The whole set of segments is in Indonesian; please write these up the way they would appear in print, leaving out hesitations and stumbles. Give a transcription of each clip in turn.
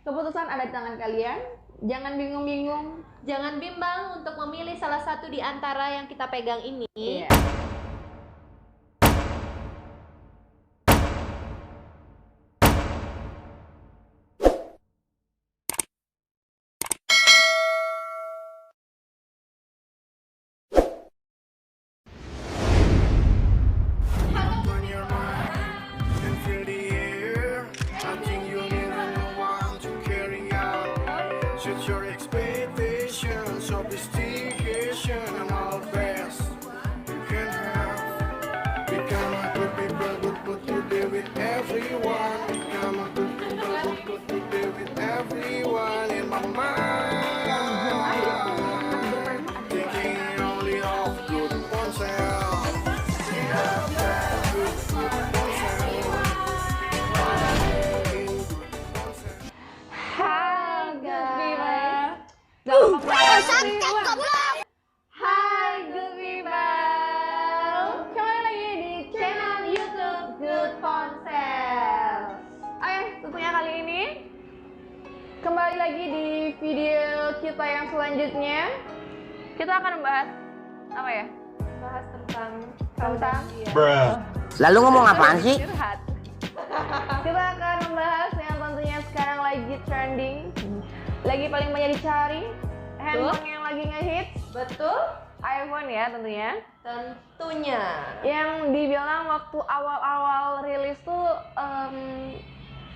Keputusan ada di tangan kalian. Jangan bingung-bingung. Jangan bimbang untuk memilih salah satu di antara yang kita pegang ini. Iya. Set your expectations, sophistication, and all the best you can have. Become a good people, good today with everyone. Become a good people, good today with everyone in my mind. Thinking only of good oneself. Good oneself. Hai good people, kembali lagi di channel YouTube Good Ponsel. Oke, tentunya kali ini kembali lagi di video kita yang selanjutnya. Kita akan membahas apa ya? Bahas tentang Lalu ngomong apaan sih? Curhat. Kita akan membahas yang tentunya sekarang lagi trending, lagi paling banyak dicari, handphone yang lagi ngehits. Betul? iPhone ya tentunya. Tentunya. Yang dibilang waktu awal-awal rilis tuh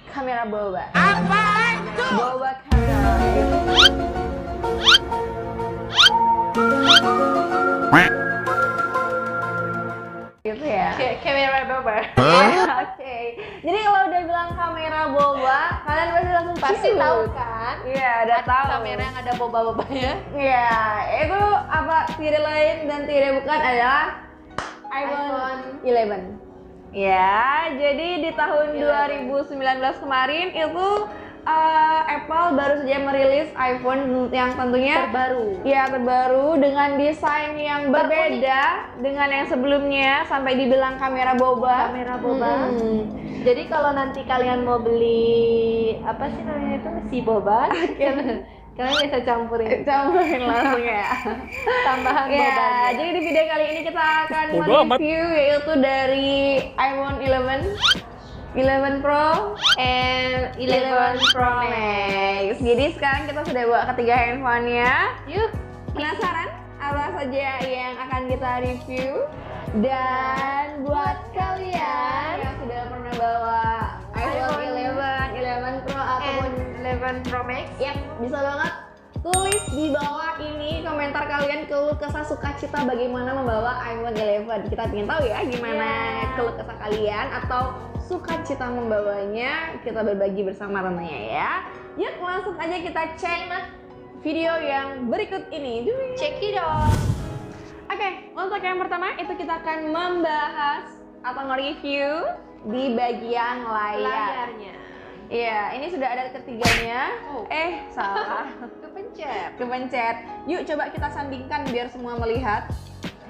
kamera boba. Apa itu? Boba kamera. Gitu ya. Kamera boba. Oke. Jadi kalau udah bilang kamera boba, kalian pasti langsung Pasti cute. tahu kan? Iya, udah tahu. Kamera yang ada boba-bobanya. Iya, itu apa tidak lain dan tidak bukan adalah iPhone 11. Ya, jadi di tahun 2019 kemarin itu Apple baru saja merilis iPhone yang tentunya Terbaru. ya terbaru dengan desain yang berbeda dengan yang sebelumnya sampai dibilang kamera boba. Kamera boba. Hmm. Jadi kalau nanti kalian mau beli apa sih namanya itu si boba, kalian bisa campurin Langsung ya. tambahan Ya, bobanya. jadi di video kali ini kita akan Bodoh amat. mereview yaitu dari iPhone 11 Pro, And 11 Pro Max. Jadi sekarang kita sudah bawa ketiga handphonenya. Yuk, Penasaran apa saja yang akan kita review? Dan buat kalian yang sudah pernah bawa iPhone 11 Pro ataupun and 11 Pro Max. ya bisa banget tulis di bawah ini komentar kalian keluh kesah sukacita bagaimana membawa iPhone 11. Kita ingin tahu ya gimana keluh kesah kalian atau sukacita membawanya. Kita berbagi bersama tentunya ya. Yuk langsung aja kita cek video yang berikut ini. Check it out. Oke, untuk yang pertama itu kita akan membahas atau nge-review di bagian layar. Layarnya. Iya, ini sudah ada ketiganya. Oh. Salah. Kepencet. Yuk coba kita sandingkan biar semua melihat.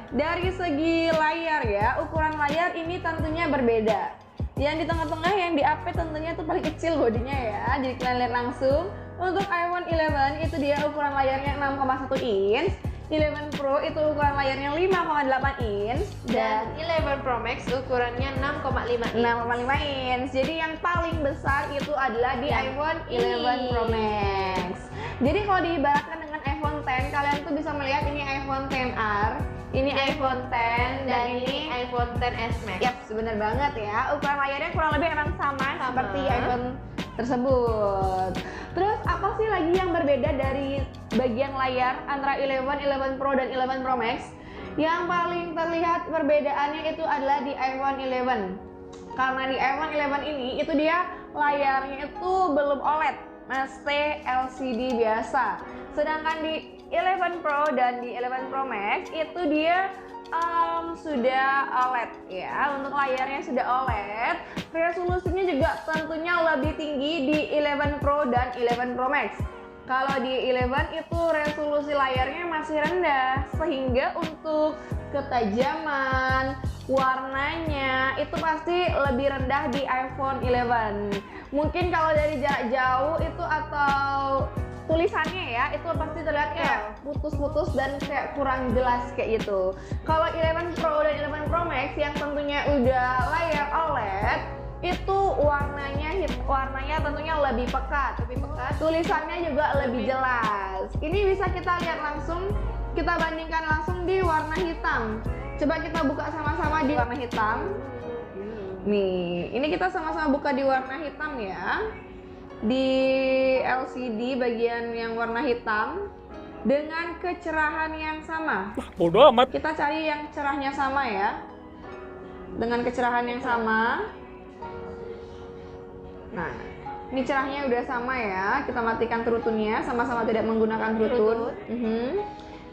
Dari segi layar ya, ukuran layar ini tentunya berbeda. Yang di tengah-tengah yang di AP tentunya itu paling kecil bodinya ya. Jadi kalian lihat langsung. Untuk iPhone 11 itu dia ukuran layarnya 6,1 inch. 11 Pro itu ukuran layarnya 5,8 inch Dan 11 Pro Max ukurannya 6,5 inch. 6,5 inch. Jadi yang paling besar itu adalah di Yang iPhone ini. 11 Pro Max. Jadi kalau diibaratkan dengan iPhone 10, kalian tuh bisa melihat ini iPhone 10R, ini iPhone 10 Dan ini iPhone XS Max. Yap, bener banget ya. Ukuran layarnya kurang lebih emang sama seperti iPhone tersebut. Terus apa sih lagi yang berbeda dari bagian layar antara 11 Pro dan 11 Pro Max? Yang paling terlihat perbedaannya itu adalah di iPhone 11. Karena di iPhone 11 ini itu dia layarnya itu belum OLED, masih LCD biasa. Sedangkan di 11 Pro dan di 11 Pro Max itu dia sudah OLED ya. Untuk layarnya sudah OLED. Resolusinya juga tentunya lebih tinggi di 11 Pro dan 11 Pro Max. Kalau di 11 itu resolusi layarnya masih rendah, sehingga untuk ketajaman, warnanya itu pasti lebih rendah di iPhone 11. Mungkin kalau dari jarak jauh itu atau tulisannya ya, itu pasti terlihat kayak putus-putus dan kayak kurang jelas kayak gitu. Kalau 11 Pro dan 11 Pro Max yang tentunya udah layar OLED, itu warnanya tentunya lebih pekat, tulisannya juga lebih jelas. Ini bisa kita lihat langsung, kita bandingkan langsung di warna hitam. Coba kita buka sama-sama di warna hitam. Nih, ini kita sama-sama buka di warna hitam ya. Di LCD bagian yang warna hitam dengan kecerahan yang sama. Bodoh amat. Kita cari yang cerahnya sama ya. Dengan kecerahan yang sama. Nah, ini cerahnya udah sama ya. Kita matikan TrueTone-nya, sama-sama tidak menggunakan TrueTone.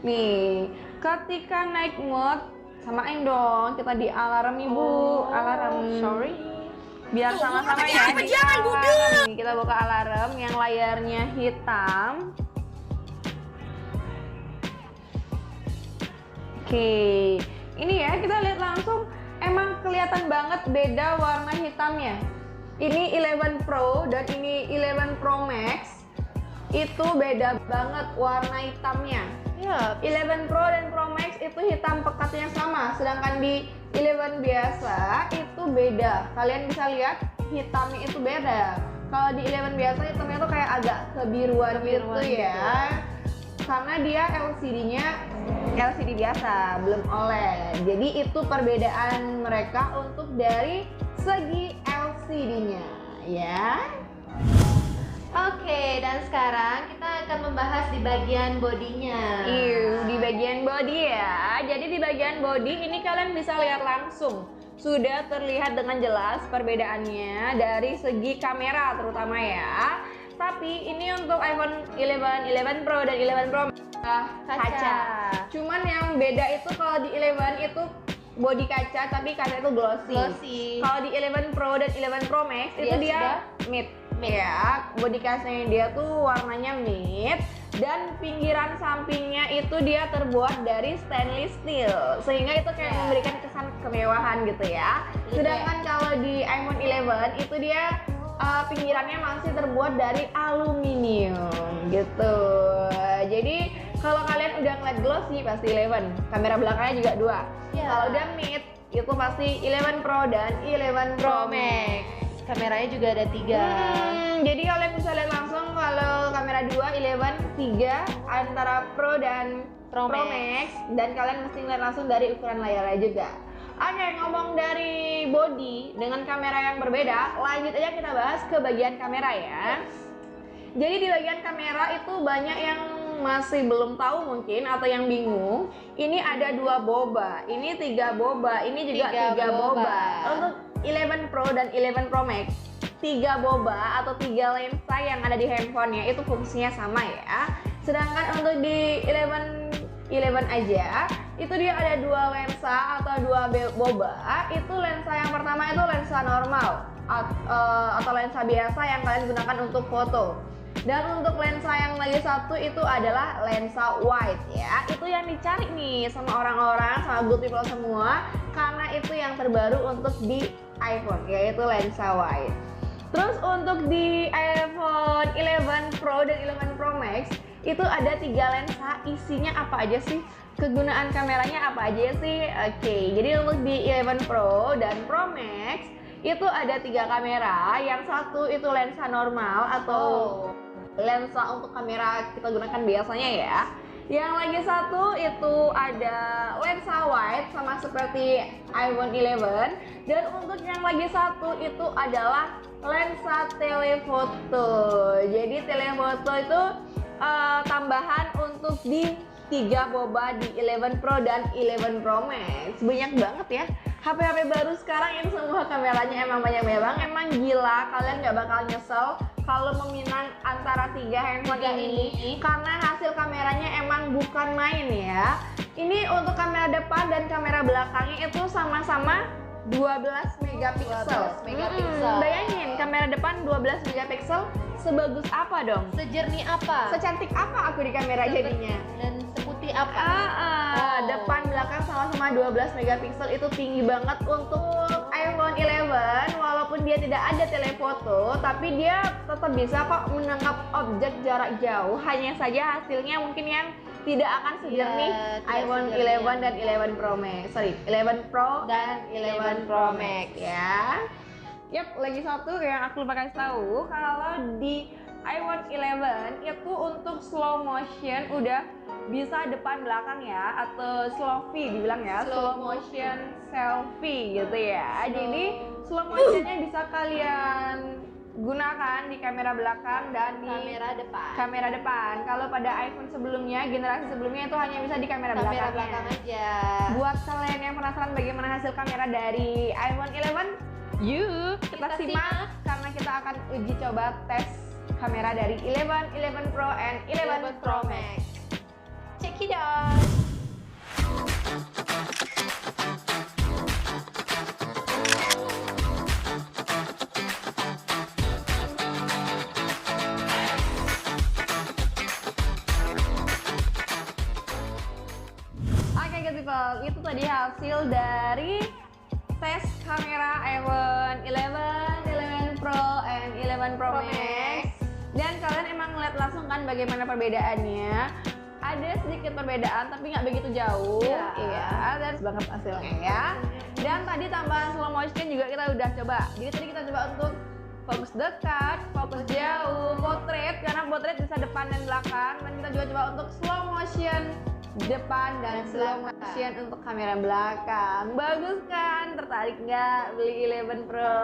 Nih, ketika naik mode, samain dong. Kita di alarm ibu, alarm. Sorry. Biar sama-sama ya. Di alarm. Nih, kita buka alarm yang layarnya hitam. Oke, ini ya kita lihat langsung. Emang kelihatan banget beda warna hitamnya. Ini 11 Pro dan ini 11 Pro Max itu beda banget warna hitamnya. Ya, 11 Pro dan Pro Max itu hitam pekatnya sama, sedangkan di 11 biasa itu beda. Kalian bisa lihat hitamnya itu beda. Kalau di 11 biasa hitamnya tuh kayak agak kebiruan gitu ya. Karena dia LCD biasa, belum OLED. Jadi itu perbedaan mereka untuk dari segi LCD-nya ya. Oke, dan sekarang kita akan membahas di bagian bodinya. Di bagian body ya. Jadi di bagian body ini kalian bisa lihat langsung. Sudah terlihat dengan jelas perbedaannya dari segi kamera terutama ya. Tapi ini untuk iPhone 11, 11 Pro dan 11 Pro kaca. Cuman yang beda itu kalau di 11 itu body kaca, tapi kaca itu glossy. Kalau di 11 Pro dan 11 Pro Max itu dia matte. Ya, body kacanya dia tuh warnanya matte dan pinggiran sampingnya itu dia terbuat dari stainless steel, sehingga itu kayak memberikan kesan kemewahan gitu ya. Sedangkan kalau di iPhone 11 itu dia pinggirannya masih terbuat dari aluminium gitu. Jadi kalau kalian udah ngeliat glossy pasti 11, kamera belakangnya juga 2. Kalau udah mid itu pasti 11 Pro dan 11 Pro Max. Kameranya juga ada 3. Jadi kalian bisa lihat langsung kalau kamera 2, 11, 3 antara Pro dan Pro Max. Dan kalian mesti lihat langsung dari ukuran layarnya juga. Oke, ngomong dari body dengan kamera yang berbeda, lanjut aja kita bahas ke bagian kamera ya. Jadi di bagian kamera itu banyak yang masih belum tahu mungkin atau yang bingung. Ini ada 2 boba, ini 3 boba, ini juga 3 boba. Untuk 11 Pro dan 11 Pro Max, 3 boba atau 3 lensa yang ada di handphonenya itu fungsinya sama ya. Sedangkan untuk di 11 aja itu dia ada 2 lensa atau 2 boba. Itu lensa yang pertama itu lensa normal atau lensa biasa yang kalian gunakan untuk foto. Dan untuk lensa yang lagi satu itu adalah lensa wide ya. Itu yang dicari nih sama orang-orang, sama good people semua, karena itu yang terbaru untuk di iPhone, yaitu lensa wide. Terus untuk di iPhone 11 Pro dan 11 Pro Max itu ada 3 lensa. Isinya apa aja sih? Kegunaan kameranya apa aja sih? Oke, jadi untuk di 11 Pro dan Pro Max itu ada 3 kamera. Yang satu itu lensa normal atau lensa untuk kamera kita gunakan biasanya ya. Yang lagi satu itu ada lensa wide sama seperti iPhone 11. Dan untuk yang lagi satu itu adalah lensa telefoto. Jadi telefoto itu tambahan untuk di 3 boba di 11 Pro dan 11 Pro Max. Banyak banget ya. HP-HP baru sekarang ini semua kameranya emang banyak banget. Emang gila, kalian gak bakal nyesel kalau meminang antara 3 handphone ini, karena hasil kameranya emang bukan main ya. Ini untuk kamera depan dan kamera belakangnya itu sama-sama 12 megapiksel. 12 megapiksel. Bayangin kamera depan 12 megapiksel sebagus apa dong? Sejernih apa? Secantik apa aku di kamera jadinya? Dan seputih apa? Oh. Depan belakang sama-sama 12 megapiksel itu tinggi banget untuk iPhone 11. Walaupun dia tidak ada telefoto, tapi dia tetap bisa kok menangkap objek jarak jauh. Hanya saja hasilnya mungkin yang tidak akan sejernih tidak iPhone sejernih 11 dan 11 Pro Max. 11 Pro dan 11 Pro Max ya. Yap, lagi satu yang aku lupa kasih tahu, kalau di iPhone 11 itu untuk slow motion udah bisa depan belakang ya, atau selfie dibilang ya, slow motion selfie gitu ya. Jadi slow motionnya bisa kalian gunakan di kamera belakang dan di kamera depan. Kalau pada iPhone sebelumnya, generasi sebelumnya itu hanya bisa di kamera belakang aja. Buat kalian yang penasaran bagaimana hasil kamera dari iPhone 11, yuk kita simak karena kita akan uji coba tes kamera dari 11, 11 Pro, and 11 Pro Max. Check it out. Oke good people, itu tadi hasil dari tes kamera iPhone 11, 11 Pro, and 11 Pro Max. Dan kalian emang ngeliat langsung kan bagaimana perbedaannya. Ada sedikit perbedaan tapi nggak begitu jauh. Iya, dan banget hasilnya ya. Dan tadi tambahan slow motion juga kita udah coba. Jadi tadi kita coba untuk fokus dekat, fokus jauh, potret, karena potret bisa depan dan belakang. Dan kita juga coba untuk slow motion depan dan slow motion untuk kamera belakang. Bagus kan? Tertarik nggak beli 11 Pro,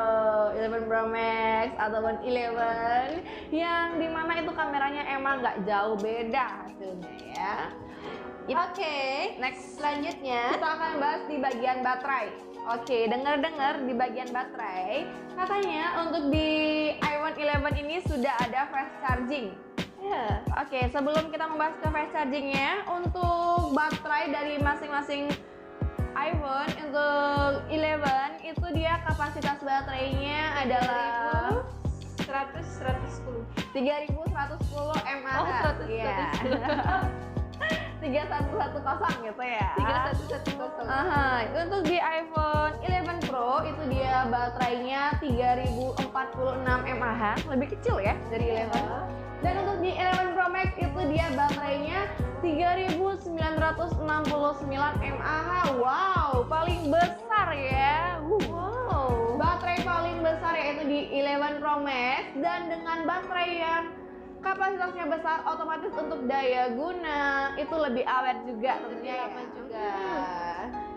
11 Pro Max ataupun 11 yang dimana itu kameranya emang nggak jauh beda hasilnya ya. Oke, next selanjutnya Kita akan bahas di bagian baterai. Oke, dengar-dengar di bagian baterai katanya untuk di iPhone 11 ini sudah ada fast charging. Oke, sebelum kita membahas ke fast chargingnya, untuk baterai dari masing-masing iPhone untuk 11 itu dia kapasitas baterainya adalah 110. 3110 mAh. Oh, 100. Iya. 3110 gitu ya. 3110. Itu untuk di iPhone 11 Pro itu dia baterainya 3046 mAh, lebih kecil ya dari 11. Dan untuk di 11 Pro Max itu dia baterainya 3969 mAh. Wow, paling besar ya. Wow. Baterai paling besar yaitu di 11 Pro Max, dan dengan baterai yang kapasitasnya besar, otomatis untuk daya guna itu lebih awet juga tentunya ya.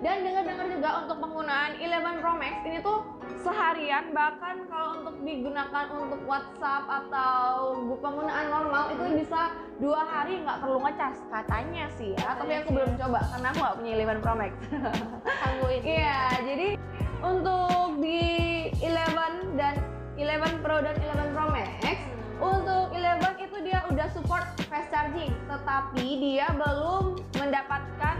Dan dengar-dengar juga untuk penggunaan 11 Pro Max ini tuh seharian, bahkan kalau untuk digunakan untuk WhatsApp atau penggunaan normal itu bisa 2 hari nggak perlu ngecas katanya sih ya. Tapi aku belum coba karena aku nggak punya 11 Pro Max. Tangguhin. Iya, jadi untuk di 11 dan 11 Pro dan 11 Pro Max, untuk 11 itu dia udah support fast charging, tetapi dia belum mendapatkan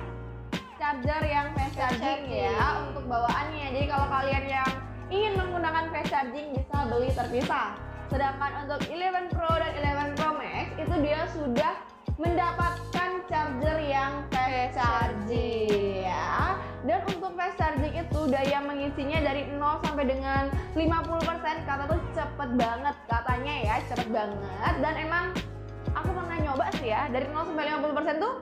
charger yang fast charging ya untuk bawaannya. Jadi kalau kalian yang ingin menggunakan fast charging bisa beli terpisah. Sedangkan untuk 11 Pro dan 11 Pro Max itu dia sudah mendapatkan charger yang fast charging ya. Dan untuk fast charging itu daya mengisinya dari 0 sampai dengan 50%, kata tuh cepet banget katanya ya, cepet banget. Dan emang aku pernah nyoba sih ya, dari 0 sampai 50% tuh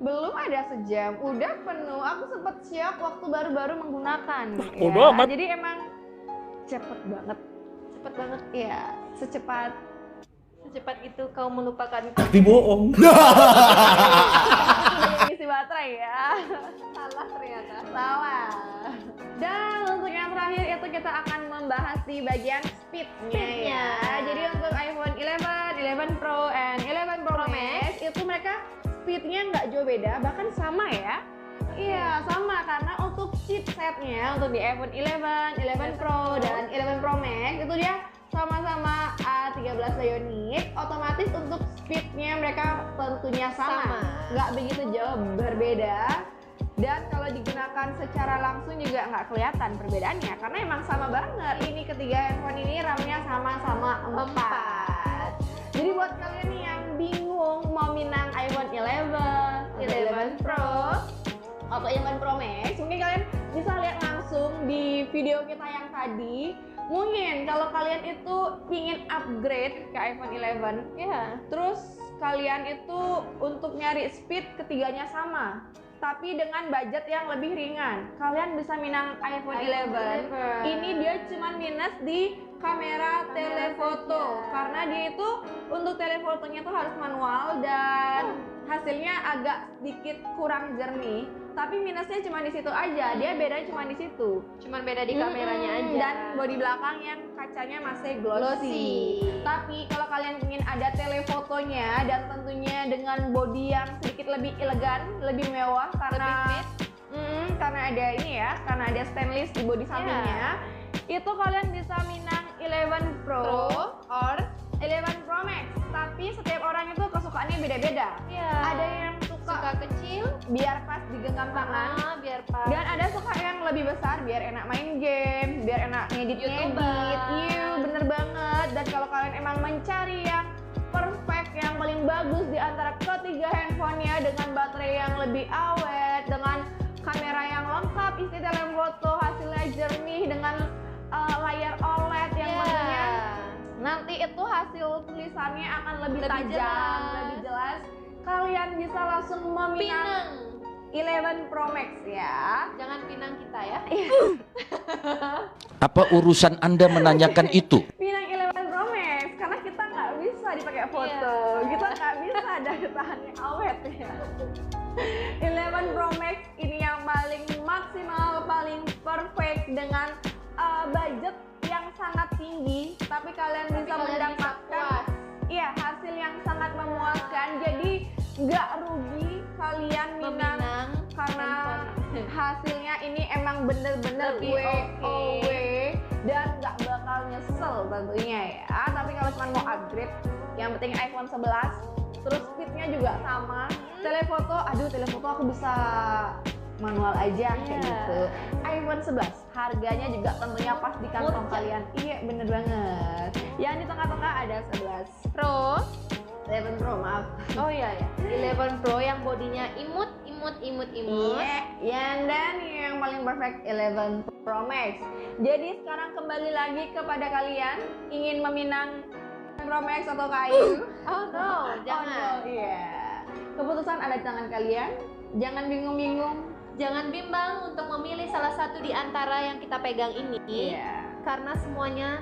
belum ada sejam udah penuh. Aku sempet siap waktu baru-baru menggunakan ya. Jadi emang cepet banget ya, secepat itu kau melupakan Tapi bohong. isi baterai ya. salah ternyata. Salah. Dan untuk yang terakhir itu kita akan membahas di bagian speednya ya. Jadi untuk iPhone 11, 11 Pro, and 11 Pro Max itu mereka speednya nggak jauh beda, bahkan sama ya. Iya, sama, karena untuk chipsetnya untuk di iPhone 11, 11 Pro, dan 11 Pro Max itu dia sama-sama A13 Bionic. Otomatis untuk speednya mereka tentunya sama. Nggak begitu jauh berbeda. Dan kalau digunakan secara langsung juga nggak kelihatan perbedaannya karena emang sama banget. Ini ketiga handphone ini RAM-nya sama-sama 4. Jadi buat kalian nih yang bingung mau minang iPhone 11, 11 Pro, atau 11 Pro Max, mungkin kalian bisa lihat langsung di video kita yang tadi. Mungkin kalau kalian itu ingin upgrade ke iPhone 11, Ya. terus kalian itu untuk nyari speed ketiganya sama, tapi dengan budget yang lebih ringan, kalian bisa minang iPhone 11. Ini dia cuma minus di kamera telefoto karena dia itu untuk telefotonya tuh harus manual dan hasilnya agak sedikit kurang jernih. Tapi minusnya cuma di situ aja, dia bedanya cuma di situ. Cuman beda di kameranya aja. Dan bodi belakang yang kacanya masih glossy. Tapi kalau kalian ingin ada telefotonya dan tentunya dengan bodi yang sedikit lebih elegan, lebih mewah karena karena ada ini ya, karena ada stainless di bodi sampingnya. Itu kalian bisa minang 11 Pro or 11 Pro Max. Tapi setiap orang itu kesukaannya beda-beda. Iya. Ada yang suka kecil biar pas digenggam tangan. biar pas. Dan ada suka yang lebih besar biar enak main game, biar enak ngedit-ngedit. Iya, bener banget. Dan kalau kalian emang mencari yang perfect, yang paling bagus di antara ketiga handphonenya dengan baterai yang lebih awet, dengan kamera yang lengkap, isi telefoto, hasilnya jernih dengan layar OLED yang tentunya nanti itu hasil tulisannya akan lebih tajam, lebih jelas. Kalian bisa langsung meminang 11 Pro Max ya. Jangan pinang kita ya. Apa urusan Anda menanyakan itu? Pinang 11 Pro Max karena kita nggak bisa dipakai foto, kita nggak bisa daya tahannya awet ya. 11 Pro Max ini yang paling maksimal, paling perfect dengan budget yang sangat tinggi, tapi kalian bisa mendapatkan hasil yang sangat memuaskan. Jadi nggak rugi kalian minang karena hasilnya ini emang bener-bener WOW dan nggak bakal nyesel tentunya ya. Tapi kalau cuma mau upgrade, yang penting iPhone 11, terus speednya juga sama. Telefoto aku bisa manual aja kayak gitu. iPhone 11 harganya juga tentunya pas di kantong kalian. Iya bener banget. Yang di tengah-tengah ada 11 Pro, 11 Pro maaf. Oh iya ya. 11 Pro yang bodinya imut. Iya. Dan yang paling perfect 11 Pro Max. Jadi sekarang kembali lagi kepada kalian ingin meminang Pro Max atau kayu. Oh no, jangan. Iya. Keputusan ada di tangan kalian. Jangan bingung-bingung. Jangan bimbang untuk memilih salah satu di antara yang kita pegang ini. Iya. Karena semuanya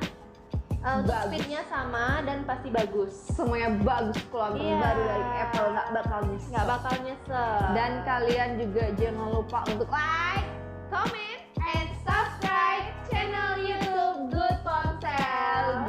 untuk speednya sama dan pasti bagus. Semuanya bagus, keluar baru dari Apple, nggak bakal nyesel. Dan kalian juga jangan lupa untuk like, comment, and subscribe channel YouTube Good Ponsel.